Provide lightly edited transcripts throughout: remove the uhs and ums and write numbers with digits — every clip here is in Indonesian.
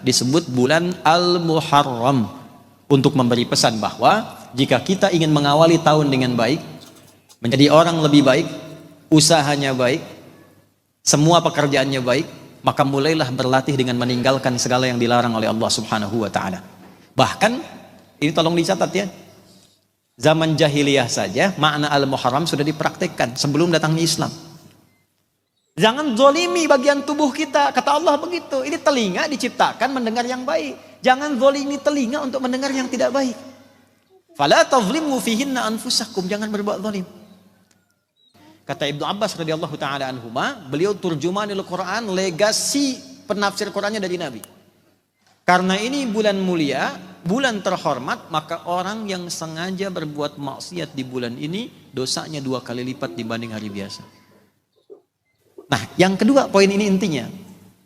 disebut bulan Al-Muharram untuk memberi pesan bahwa jika kita ingin mengawali tahun dengan baik, menjadi orang lebih baik, usahanya baik, semua pekerjaannya baik, maka mulailah berlatih dengan meninggalkan segala yang dilarang oleh Allah Subhanahu wa taala. Bahkan ini tolong dicatat ya. Zaman jahiliyah saja makna Al-Muharram sudah dipraktekkan sebelum datangnya Islam. Jangan zolimi bagian tubuh kita, kata Allah begitu. Ini telinga diciptakan mendengar yang baik. Jangan zolimi telinga untuk mendengar yang tidak baik. Fala tazlimu fihinna anfusakum, jangan berbuat zalim. Kata Ibnu Abbas radhiyallahu taala anhuma, beliau turjumanul Quran, legasi penafsir Qurannya dari Nabi. Karena ini bulan mulia, bulan terhormat, maka orang yang sengaja berbuat maksiat di bulan ini dosanya 2 kali lipat dibanding hari biasa. Nah, yang kedua poin ini intinya.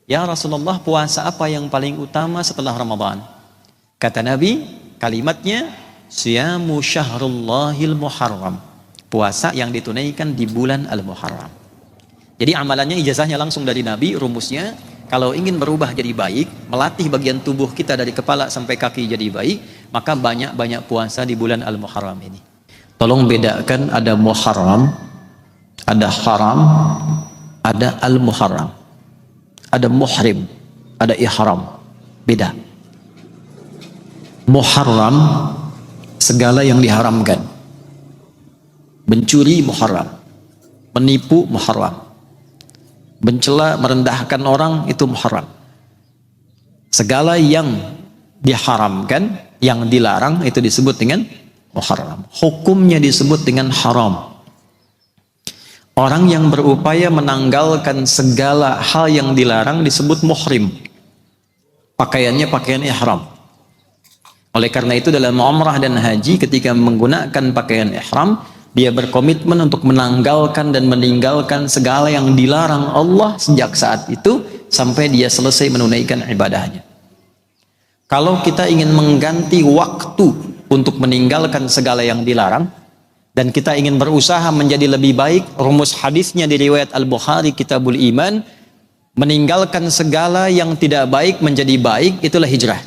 Ya Rasulullah, puasa apa yang paling utama setelah Ramadan? Kata Nabi, kalimatnya siyamu syahrullahil muharram. Puasa yang ditunaikan di bulan Al-Muharram. Jadi amalannya, ijazahnya langsung dari Nabi, rumusnya kalau ingin berubah jadi baik, melatih bagian tubuh kita dari kepala sampai kaki jadi baik, maka banyak-banyak puasa di bulan Al-Muharram ini. Tolong bedakan, ada Muharram, ada haram, ada Al-Muharram, ada muhrim, ada ihram. Beda. Muharram segala yang diharamkan. Mencuri muharram, menipu muharram, mencela merendahkan orang itu muharram. Segala yang diharamkan, yang dilarang itu disebut dengan muharram. Hukumnya disebut dengan haram. Orang yang berupaya menanggalkan segala hal yang dilarang disebut muhrim. Pakaiannya pakaian ihram. Oleh karena itu dalam umrah dan haji, ketika menggunakan pakaian ihram, dia berkomitmen untuk menanggalkan dan meninggalkan segala yang dilarang Allah sejak saat itu sampai dia selesai menunaikan ibadahnya. Kalau kita ingin mengganti waktu untuk meninggalkan segala yang dilarang, dan kita ingin berusaha menjadi lebih baik, rumus hadisnya di riwayat Al-Bukhari Kitabul Iman, meninggalkan segala yang tidak baik menjadi baik, itulah hijrah.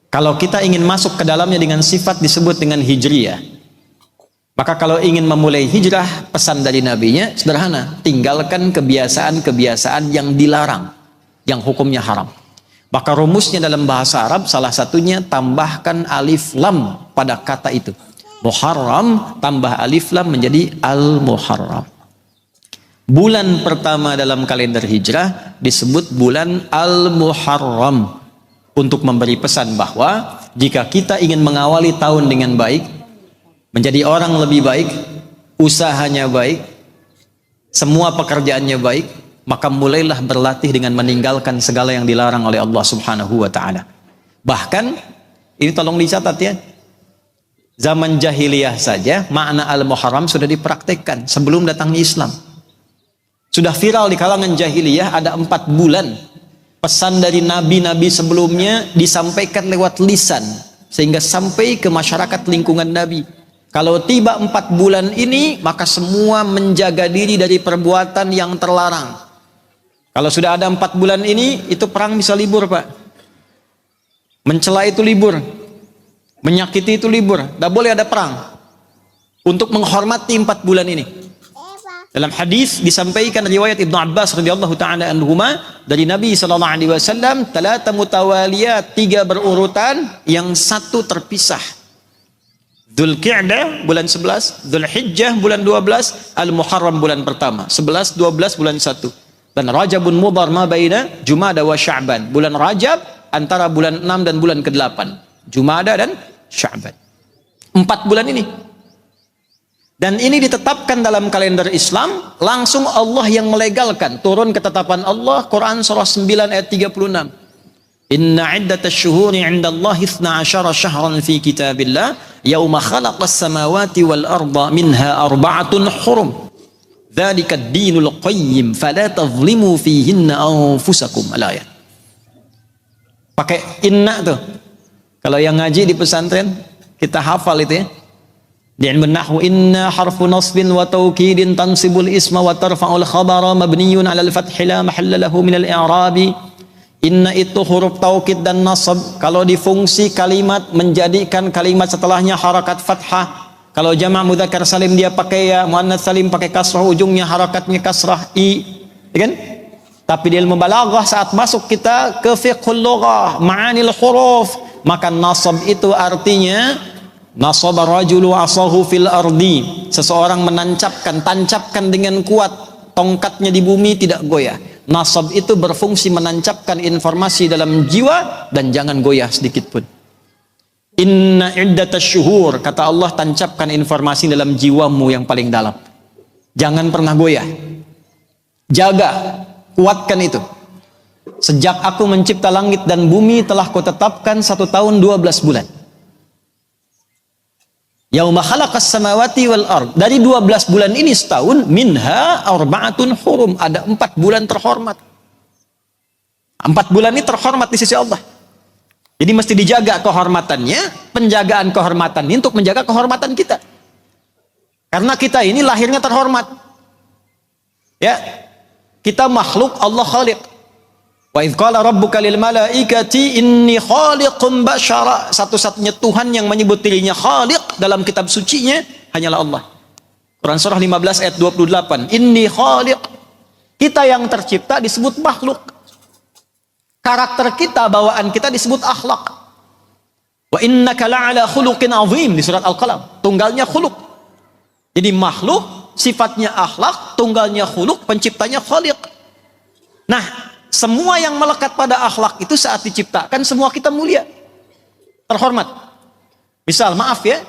Kalau kita ingin masuk ke dalamnya dengan sifat disebut dengan hijriyah, maka kalau ingin memulai hijrah, pesan dari nabinya sederhana, tinggalkan kebiasaan-kebiasaan yang dilarang, yang hukumnya haram. Maka rumusnya dalam bahasa Arab salah satunya tambahkan alif lam pada kata itu. Muharram tambah alif lam menjadi Al-Muharram. Bulan pertama dalam kalender hijrah disebut bulan Al-Muharram untuk memberi pesan bahwa jika kita ingin mengawali tahun dengan baik, menjadi orang lebih baik, usahanya baik, semua pekerjaannya baik, maka mulailah berlatih dengan meninggalkan segala yang dilarang oleh Allah Subhanahu wa taala. Bahkan ini tolong dicatat ya. Zaman jahiliyah saja makna Al-Muharram sudah dipraktekkan sebelum datangnya Islam. Sudah viral di kalangan jahiliyah, ada 4 bulan pesan dari nabi-nabi sebelumnya disampaikan lewat lisan sehingga sampai ke masyarakat lingkungan Nabi. Kalau tiba 4 bulan ini, maka semua menjaga diri dari perbuatan yang terlarang. Kalau sudah ada 4 bulan ini, itu perang bisa libur, Pak. Mencela itu libur, menyakiti itu libur, tidak boleh ada perang. Untuk menghormati 4 bulan ini. Dalam hadis disampaikan riwayat Ibnu Abbas radhiyallahu taala anhuma dari Nabi sallallahu alaihi wasallam, 3 mutawaliyat, 3 berurutan, yang 1 terpisah. Dzulqa'dah bulan 11, Dzulhijjah bulan 12, Al-Muharram bulan pertama, 11, 12 bulan 1. Dan Rajabun Mudhar ma baina Jumada wa Sya'ban. Bulan Rajab antara bulan 6 dan bulan ke-8. Jumada dan Sya'ban. 4 bulan ini. Dan ini ditetapkan dalam kalender Islam, langsung Allah yang melegalkan. Turun ketetapan Allah, Quran surah 9 ayat 36. Inna iddatash syuhuri 'indallahi 12 syahran fi kitabillah yauma khalaqas samawati wal arda minha 4 hurum. Dzalika ad-dinul qayyim fala tadhlimu fihinna anfusakum. Al-ayat. Pakai inna tuh. Kalau yang ngaji di pesantren kita hafal itu ya. Di ilmu nahwu, inna harfu nasbin wa taukidin tansibul isma wa tarfa'ul khabara mabniyun 'alal fathi la mahalla lahu minal i'rabi. Inna itu huruf taukid dan nasab. Kalau difungsi kalimat menjadikan kalimat setelahnya harakat fathah. Kalau jamak mudzakkar salim dia pakai ya, muannats salim pakai kasrah, ujungnya harakatnya kasrah i, ya kan? Tapi di ilmu balaghah saat masuk kita ke fiqhul lughah, ma'anil huruf, maka nasab itu artinya nasaba rajulu asahu fil ardi. Seseorang tancapkan dengan kuat tongkatnya di bumi tidak goyah. Nasab itu berfungsi menancapkan informasi dalam jiwa dan jangan goyah sedikit pun. Inna iddatasy syuhur, kata Allah, tancapkan informasi dalam jiwamu yang paling dalam. Jangan pernah goyah. Jaga, kuatkan itu. Sejak aku mencipta langit dan bumi telah kutetapkan 1 tahun 12 bulan. Yauma khalaqas samawati wal ard. Dari 12 bulan ini setahun, minha arba'atun hurum, ada 4 bulan terhormat. 4 bulan ini terhormat di sisi Allah. Jadi mesti dijaga kehormatannya, penjagaan kehormatan ini untuk menjaga kehormatan kita. Karena kita ini lahirnya terhormat. Ya. Kita makhluk, Allah khaliq. Wa idz qala rabbuka lil malaikati inni khaliqum basyara. Satu-satunya Tuhan yang menyebut dirinya khaliq dalam kitab sucinya hanyalah Allah. Quran surah 15 ayat 28. Inni khaliq. Kita yang tercipta disebut makhluk. Karakter kita, bawaan kita disebut akhlak. Wa innaka la'ala khuluqin azim di surat Al-Qalam. Tunggalnya khuluq. Jadi makhluk, sifatnya akhlak, tunggalnya khuluq, penciptanya khaliq. Nah, semua yang melekat pada akhlak itu saat diciptakan semua kita mulia. Terhormat. Misal, maaf ya,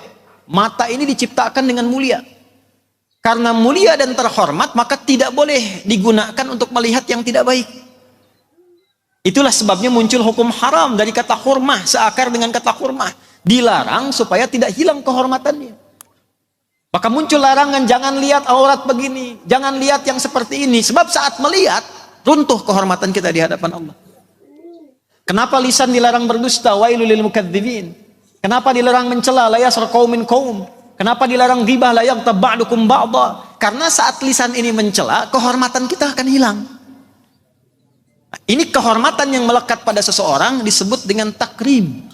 mata ini diciptakan dengan mulia. Karena mulia dan terhormat, maka tidak boleh digunakan untuk melihat yang tidak baik. Itulah sebabnya muncul hukum haram dari kata hurmah, seakar dengan kata hurmah. Dilarang supaya tidak hilang kehormatannya. Maka muncul larangan, jangan lihat aurat begini, jangan lihat yang seperti ini. Sebab saat melihat, runtuh kehormatan kita di hadapan Allah. Kenapa lisan dilarang berdusta? Wailul lil mukadzibin. Kenapa dilarang mencela? La yasr qaumin qaum. Kenapa dilarang ghibah? La yaghtab ba'dukum ba'dha. Karena saat lisan ini mencela, kehormatan kita akan hilang. Ini kehormatan yang melekat pada seseorang disebut dengan takrim.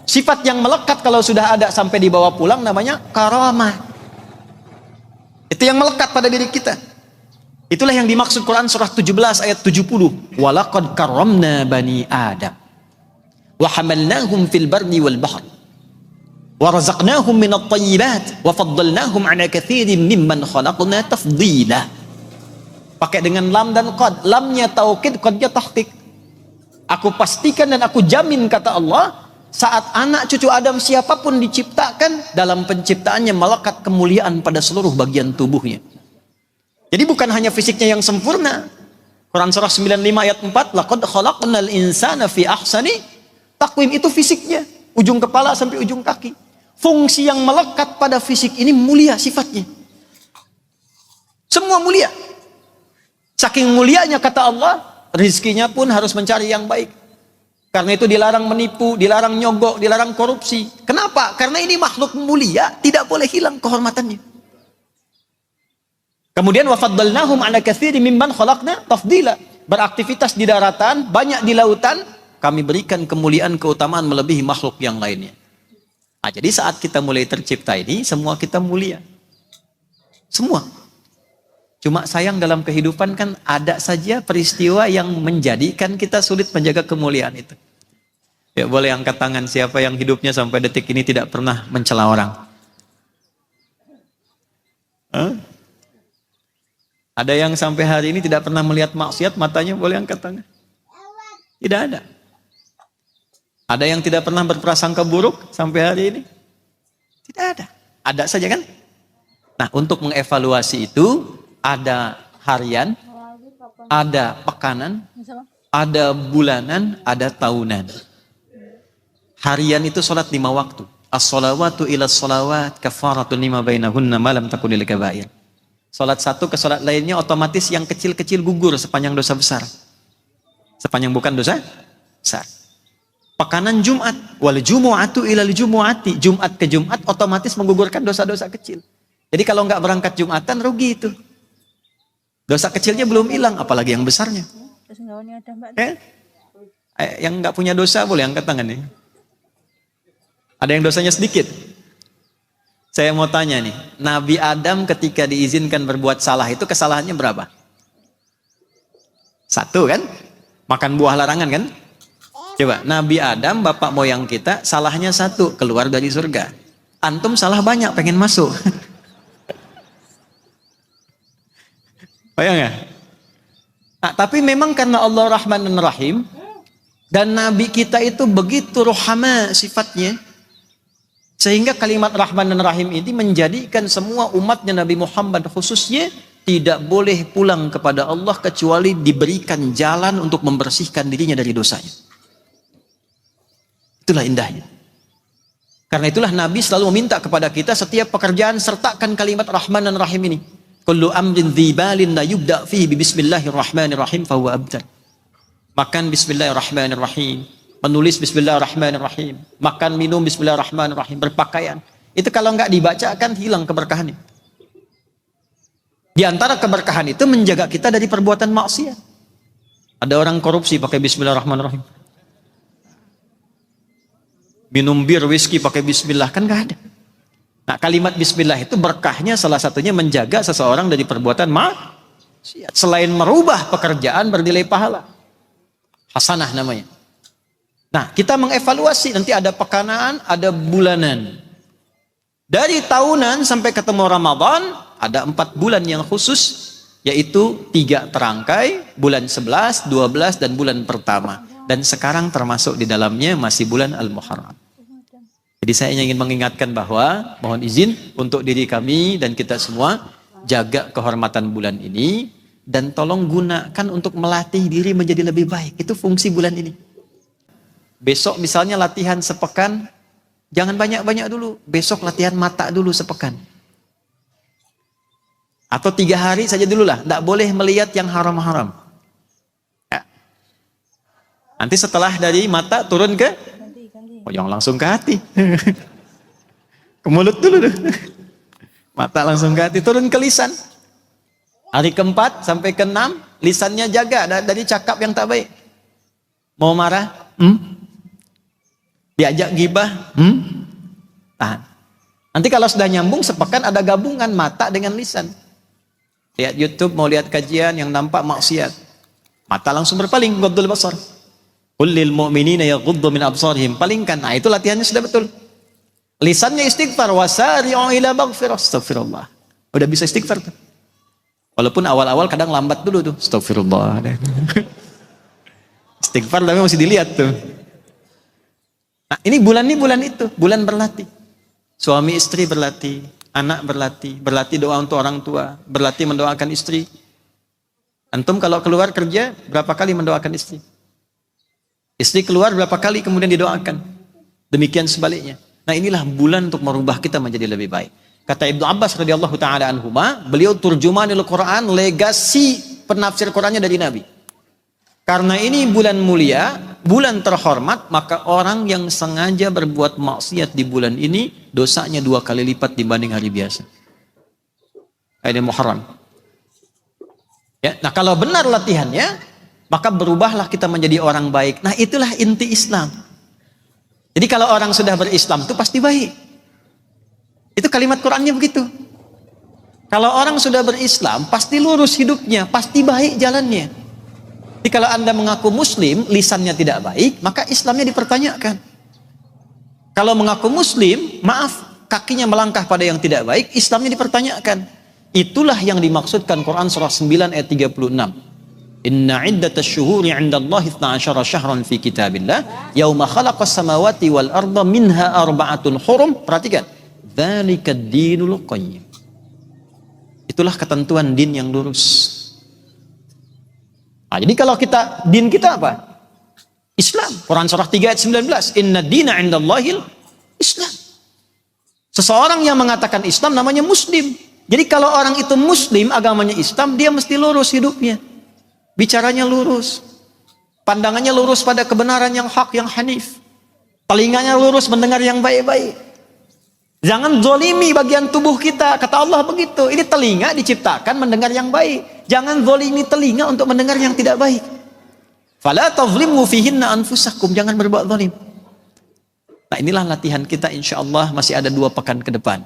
Sifat yang melekat kalau sudah ada sampai dibawa pulang namanya karamah. Itu yang melekat pada diri kita. Itulah yang dimaksud Quran surah 17 ayat 70. Walaqad karramna bani Adam wa hamalnahum fil barri wal bahr wa razaqnahum minat thayyibat wa faddalnahum ala katsirin mimman khalaqna tafdila. Pakai dengan lam dan qad. Lamnya taukid, qadnya tahqiq. Aku pastikan dan aku jamin, kata Allah, saat anak cucu Adam siapapun diciptakan, dalam penciptaannya melekat kemuliaan pada seluruh bagian tubuhnya. Jadi bukan hanya fisiknya yang sempurna. Quran surah 95 ayat 4, laqad khalaqnal insana fi ahsani taqwim, itu fisiknya, ujung kepala sampai ujung kaki. Fungsi yang melekat pada fisik ini mulia sifatnya. Semua mulia. Saking mulianya, kata Allah, rizkinya pun harus mencari yang baik. Karena itu dilarang menipu, dilarang nyogok, dilarang korupsi. Kenapa? Karena ini makhluk mulia, tidak boleh hilang kehormatannya. Kemudian wafaddalnahum ala katsirin mimman khalaqna tafdila. Beraktivitas di daratan, banyak di lautan, kami berikan kemuliaan, keutamaan melebihi makhluk yang lainnya. Nah, jadi saat kita mulai tercipta ini, semua kita mulia. Semua. Cuma sayang dalam kehidupan kan ada saja peristiwa yang menjadikan kita sulit menjaga kemuliaan itu. Ya, boleh angkat tangan siapa yang hidupnya sampai detik ini tidak pernah mencela orang. Ada yang sampai hari ini tidak pernah melihat maksiat, matanya boleh angkat tangan. Tidak ada. Ada yang tidak pernah berprasangka buruk sampai hari ini? Tidak ada. Ada saja kan? Nah, untuk mengevaluasi itu, ada harian, ada pekanan, ada bulanan, ada tahunan. Harian itu sholat 5 waktu. As-sholawatu ila sholawat kafaratun lima bainahunna malam takunil kabair. Sholat satu ke sholat lainnya otomatis yang kecil-kecil gugur sepanjang dosa besar. Sepanjang bukan dosa besar. Pekanan Jumat, wal jumu'atu ilal jumu'ati. Jumat ke Jumat otomatis menggugurkan dosa-dosa kecil. Jadi kalau nggak berangkat Jumatan rugi itu. Dosa kecilnya belum hilang, apalagi yang besarnya. Terus nggak ada Mbak. Yang nggak punya dosa boleh angkat tangan nih. Ada yang dosanya sedikit? Saya mau tanya nih, Nabi Adam ketika diizinkan berbuat salah itu kesalahannya berapa? 1 kan? Makan buah larangan kan? Coba, Nabi Adam, bapak moyang kita, salahnya 1, keluar dari surga. Antum salah banyak, pengen masuk. Bayang ya? Nah, tapi memang karena Allah Rahman dan Rahim, dan Nabi kita itu begitu rohama sifatnya, sehingga kalimat Rahman dan Rahim ini menjadikan semua umatnya Nabi Muhammad khususnya tidak boleh pulang kepada Allah kecuali diberikan jalan untuk membersihkan dirinya dari dosanya. Itulah indahnya. Karena itulah Nabi selalu meminta kepada kita setiap pekerjaan sertakan kalimat Rahman dan Rahim ini. Kullu amrin dzibalin la yubda fihi bismillahirrahmanirrahim fahuwa abtar. Makan bismillahirrahmanirrahim, menulis bismillahirrahmanirrahim, makan minum bismillahirrahmanirrahim, berpakaian. Itu kalau enggak dibacakan hilang keberkahannya. Di antara keberkahan itu menjaga kita dari perbuatan maksiat. Ada orang korupsi pakai bismillahirrahmanirrahim. Minum bir, whisky pakai bismillah, kan nggak ada. Nah, kalimat bismillah itu berkahnya salah satunya menjaga seseorang dari perbuatan maksiat. Selain merubah pekerjaan bernilai pahala. Hasanah namanya. Nah, kita mengevaluasi, nanti ada pekanaan, ada bulanan. Dari tahunan sampai ketemu Ramadan, ada 4 bulan yang khusus, yaitu 3 terangkai, bulan 11, 12, dan bulan pertama. Dan sekarang termasuk di dalamnya masih bulan Al-Muharram. Jadi saya ingin mengingatkan bahwa mohon izin untuk diri kami dan kita semua jaga kehormatan bulan ini dan tolong gunakan untuk melatih diri menjadi lebih baik. Itu fungsi bulan ini. Besok misalnya latihan sepekan, jangan banyak-banyak dulu. Besok latihan mata dulu sepekan. Atau 3 hari saja dulu lah. Tidak boleh melihat yang haram-haram. Ya. Nanti setelah dari mata turun ke jangan langsung ke hati. Ke mulut dulu. Mata langsung ke hati, turun ke lisan. Hari ke-4 sampai ke-6, lisannya jaga dari cakap yang tak baik. Mau marah? Diajak gibah? Tahan. Nanti kalau sudah nyambung sepekan ada gabungan mata dengan lisan. Lihat YouTube, mau lihat kajian yang nampak maksiat. Mata langsung berpaling, ghaddul basar. Qul lil mu'minina yaghuddu min absarihim. Palingkan. Nah, itu latihannya sudah betul. Lisannya istighfar, wasari'u ila maghfirah. Astagfirullah. Udah bisa istighfar tuh. Walaupun awal-awal kadang lambat dulu tuh. Astagfirullah. Istighfar tapi masih dilihat tuh. Nah, ini bulan itu, bulan berlatih. Suami istri berlatih, anak berlatih doa untuk orang tua, berlatih mendoakan istri. Antum kalau keluar kerja, berapa kali mendoakan istri? Istri keluar berapa kali kemudian didoakan. Demikian sebaliknya. Nah, inilah bulan untuk merubah kita menjadi lebih baik. Kata Ibnu Abbas radhiyallahu taala anhuma, beliau turjumanul Quran, legasi penafsir Qurannya dari Nabi. Karena ini bulan mulia, bulan terhormat, maka orang yang sengaja berbuat maksiat di bulan ini dosanya 2 kali lipat dibanding hari biasa. Ini Muharram. Ya, nah kalau benar latihannya, maka berubahlah kita menjadi orang baik. Nah, itulah inti Islam. Jadi kalau orang sudah berislam itu pasti baik. Itu kalimat Qurannya begitu. Kalau orang sudah berislam, pasti lurus hidupnya, pasti baik jalannya. Jadi kalau Anda mengaku muslim, lisannya tidak baik, maka Islamnya dipertanyakan. Kalau mengaku muslim, maaf, kakinya melangkah pada yang tidak baik, Islamnya dipertanyakan. Itulah yang dimaksudkan Quran surah 9 ayat 36. Inna iddatasy syuhuri 'indallahi 12 syahran fi kitabillah yauma khalaqas samawati wal arda minha arba'atun hurum. Perhatikan. Dzalikad dinul qayyim. Itulah ketentuan din yang lurus. Nah, jadi kalau din kita apa? Islam. Quran surah 3 ayat 19. Inna dina 'indallahil Islam. Seseorang yang mengatakan Islam namanya muslim. Jadi kalau orang itu muslim, agamanya Islam, dia mesti lurus hidupnya. Bicaranya lurus, pandangannya lurus pada kebenaran yang hak, yang hanif, telinganya lurus mendengar yang baik-baik. Jangan zolimi bagian tubuh kita, kata Allah begitu. Ini telinga diciptakan mendengar yang baik. Jangan zolimi telinga untuk mendengar yang tidak baik. Fala tazlimu fihinna anfusakum, jangan berbuat zalim. Nah, inilah latihan kita, insyaallah masih ada 2 pekan ke depan.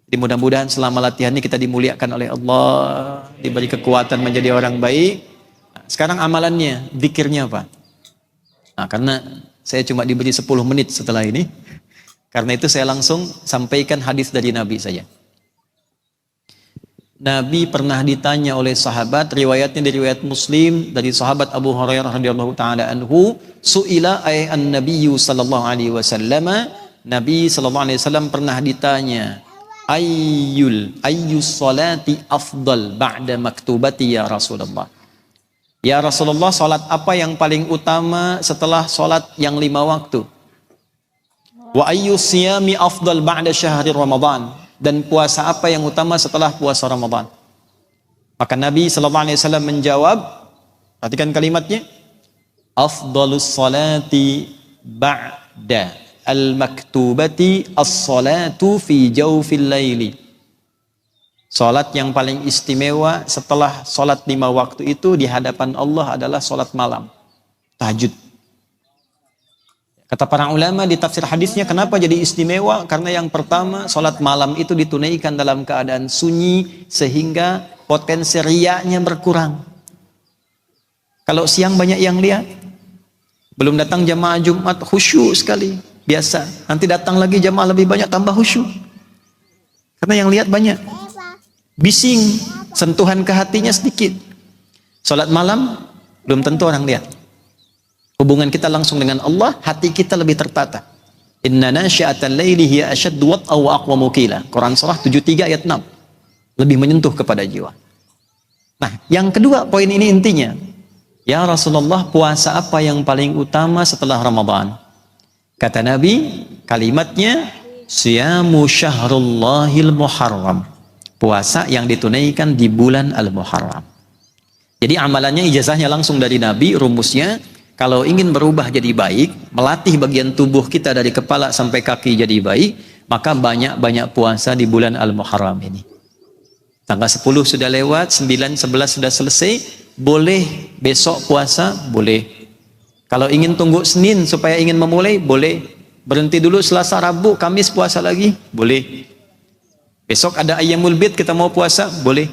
Jadi mudah-mudahan selama latihan ini kita dimuliakan oleh Allah, diberi kekuatan menjadi orang baik. Nah, sekarang amalannya, zikirnya apa? Nah, karena saya cuma diberi 10 menit setelah ini, karena itu saya langsung sampaikan hadis dari Nabi saja. Nabi pernah ditanya oleh sahabat, riwayatnya dari riwayat Muslim dari sahabat Abu Hurairah radhiyallahu taala anhu, suila ay an-nabiyyu sallallahu alaihi wasallam, Nabi sallallahu alaihi wasallam pernah ditanya, ayyus salati afdal ba'da maktubati ya Rasulullah. Ya Rasulullah, salat apa yang paling utama setelah salat yang 5 waktu? Wa ayyus siyami afdal ba'da syahri Ramadan, dan puasa apa yang utama setelah puasa Ramadan? Maka Nabi sallallahu alaihi wasallam menjawab, perhatikan kalimatnya, afdalus salati ba'da al-maktubati as-salatu fi jawfil laili. Salat yang paling istimewa setelah salat 5 waktu itu di hadapan Allah adalah salat malam, tahajud. Kata para ulama di tafsir hadisnya, kenapa jadi istimewa? Karena yang pertama, salat malam itu ditunaikan dalam keadaan sunyi sehingga potensi riyanya berkurang. Kalau siang banyak yang lihat, belum datang jamaah Jumat khusyuk sekali, biasa. Nanti datang lagi jamaah lebih banyak, tambah khusyuk. Karena yang lihat banyak. Bising, sentuhan ke hatinya sedikit. Salat malam belum tentu orang lihat. Hubungan kita langsung dengan Allah, hati kita lebih tertata. Inna nasyi'atal laili hiya ashaddu wat'a wa aqwamu qila. Quran surah 73 ayat 6. Lebih menyentuh kepada jiwa. Nah, yang kedua, poin ini intinya. Ya Rasulullah, puasa apa yang paling utama setelah Ramadan? Kata Nabi, kalimatnya siyamu syahrullahil muharram. Puasa yang ditunaikan di bulan al-Muharram. Jadi amalannya, ijazahnya langsung dari Nabi, rumusnya, kalau ingin berubah jadi baik, melatih bagian tubuh kita dari kepala sampai kaki jadi baik, maka banyak-banyak puasa di bulan Al-Muharram ini. Tanggal 10 sudah lewat, 9, 11 sudah selesai, boleh besok puasa, boleh. Kalau ingin tunggu Senin supaya ingin memulai, boleh. Berhenti dulu Selasa, Rabu, Kamis puasa lagi, boleh. Besok ada Ayyamul Bid, kita mau puasa, boleh.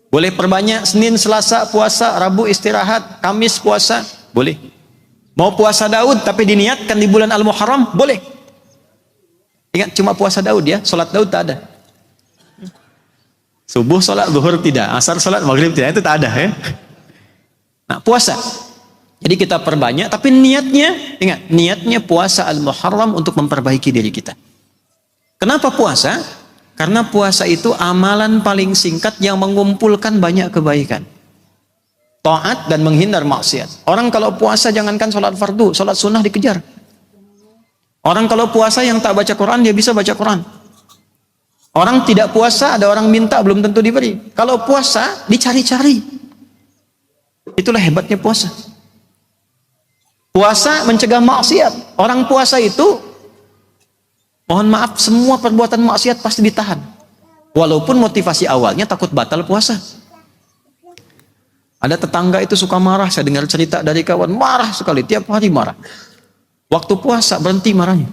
Boleh perbanyak, Senin, Selasa puasa, Rabu istirahat, Kamis puasa, boleh. Mau puasa Daud tapi diniatkan di bulan Al-Muharram, boleh. Ingat, cuma puasa Daud ya, sholat Daud tak ada. Subuh sholat, zuhur tidak, asar sholat, maghrib tidak, itu tak ada ya. Nah, puasa. Jadi kita perbanyak, tapi niatnya, ingat, niatnya puasa Al-Muharram untuk memperbaiki diri kita. Kenapa puasa? Karena puasa itu amalan paling singkat yang mengumpulkan banyak kebaikan. Taat dan menghindar maksiat. Orang kalau puasa jangankan sholat fardu, sholat sunnah dikejar. Orang kalau puasa yang tak baca Quran, dia bisa baca Quran. Orang tidak puasa, ada orang minta, belum tentu diberi. Kalau puasa, dicari-cari. Itulah hebatnya puasa. Puasa mencegah maksiat. Orang puasa itu, mohon maaf, semua perbuatan maksiat pasti ditahan. Walaupun motivasi awalnya takut batal puasa. Ada tetangga itu suka marah, saya dengar cerita dari kawan, marah sekali, tiap hari marah. Waktu puasa berhenti marahnya.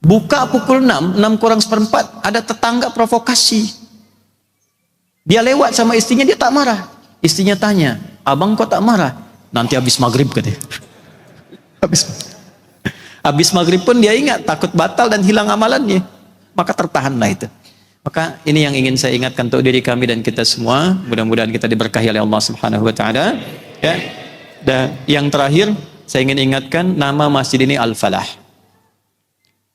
Buka pukul 6, 6 kurang seperempat, ada tetangga provokasi. Dia lewat sama istrinya, dia tak marah. Istrinya tanya, abang kok tak marah? Nanti habis maghrib katanya. Habis maghrib pun dia ingat, takut batal dan hilang amalannya. Maka tertahanlah itu. Maka ini yang ingin saya ingatkan untuk diri kami dan kita semua. Mudah-mudahan kita diberkahi oleh Allah Subhanahu wa taala. Ya. Dan yang terakhir saya ingin ingatkan, nama masjid ini Al-Falah.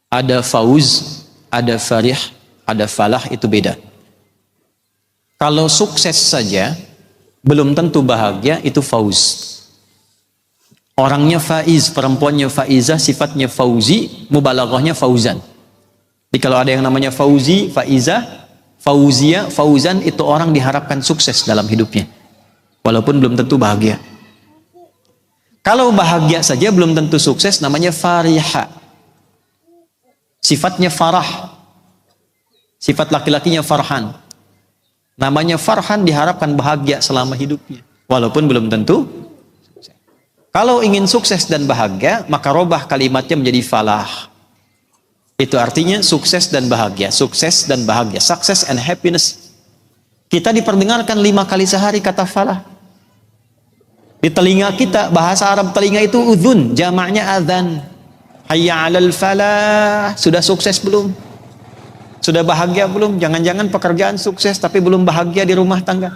Ada fauz, ada farih, ada falah, itu beda. Kalau sukses saja belum tentu bahagia, itu fauz. Orangnya faiz, perempuannya faizah, sifatnya fauzi, mubalaghahnya fauzan. Jadi kalau ada yang namanya fauzi, faizah, fauzia, fauzan, itu orang diharapkan sukses dalam hidupnya. Walaupun belum tentu bahagia. Kalau bahagia saja belum tentu sukses, namanya fariha. Sifatnya farah. Sifat laki-lakinya farhan. Namanya farhan, diharapkan bahagia selama hidupnya. Walaupun belum tentu sukses. Kalau ingin sukses dan bahagia, maka robah kalimatnya menjadi falah. Itu artinya sukses dan bahagia, sukses dan bahagia, success and happiness. Kita diperdengarkan 5 kali sehari kata falah. Di telinga kita, bahasa Arab telinga itu udhun, jamaknya adzan. Hayya 'alal falah, sudah sukses belum? Sudah bahagia belum? Jangan-jangan pekerjaan sukses tapi belum bahagia di rumah tangga.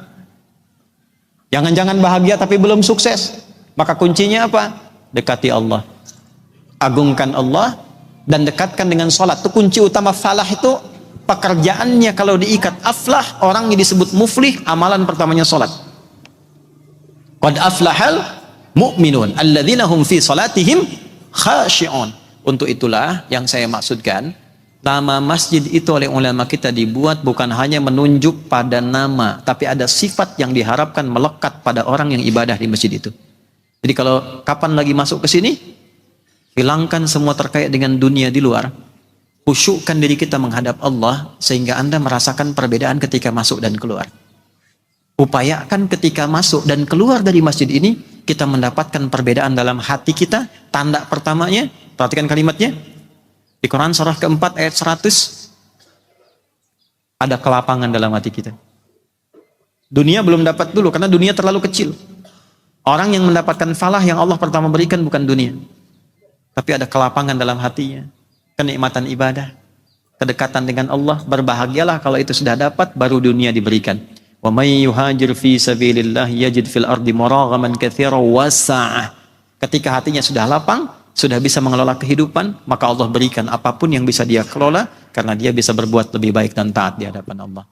Jangan-jangan bahagia tapi belum sukses. Maka kuncinya apa? Dekati Allah. Agungkan Allah dan dekatkan dengan sholat. Itu kunci utama falah itu. Pekerjaannya kalau diikat aflah, orangnya disebut muflih, amalan pertamanya sholat. Qad aflahal mu'minun alladzina hum fi salatihim khashi'un. Untuk itulah yang saya maksudkan, nama masjid itu oleh ulama kita dibuat bukan hanya menunjuk pada nama, tapi ada sifat yang diharapkan melekat pada orang yang ibadah di masjid itu. Jadi kalau kapan lagi masuk ke sini, hilangkan semua terkait dengan dunia di luar, khusyukkan diri kita menghadap Allah sehingga Anda merasakan perbedaan ketika masuk dan keluar. Upayakan ketika masuk dan keluar dari masjid ini, kita mendapatkan perbedaan dalam hati kita. Tanda pertamanya, perhatikan kalimatnya, di Quran surah keempat ayat 100, ada kelapangan dalam hati kita. Dunia belum dapat dulu, karena dunia terlalu kecil. Orang yang mendapatkan falah yang Allah pertama berikan bukan dunia, tapi ada kelapangan dalam hatinya, kenikmatan ibadah, kedekatan dengan Allah. Berbahagialah kalau itu sudah dapat, baru dunia diberikan. Wa may yuhajir fi sabilillah yajid fil ardi muraghaman katsiran wasa'ah. Ketika hatinya sudah lapang, sudah bisa mengelola kehidupan, maka Allah berikan apapun yang bisa dia kelola, karena dia bisa berbuat lebih baik dan taat di hadapan Allah.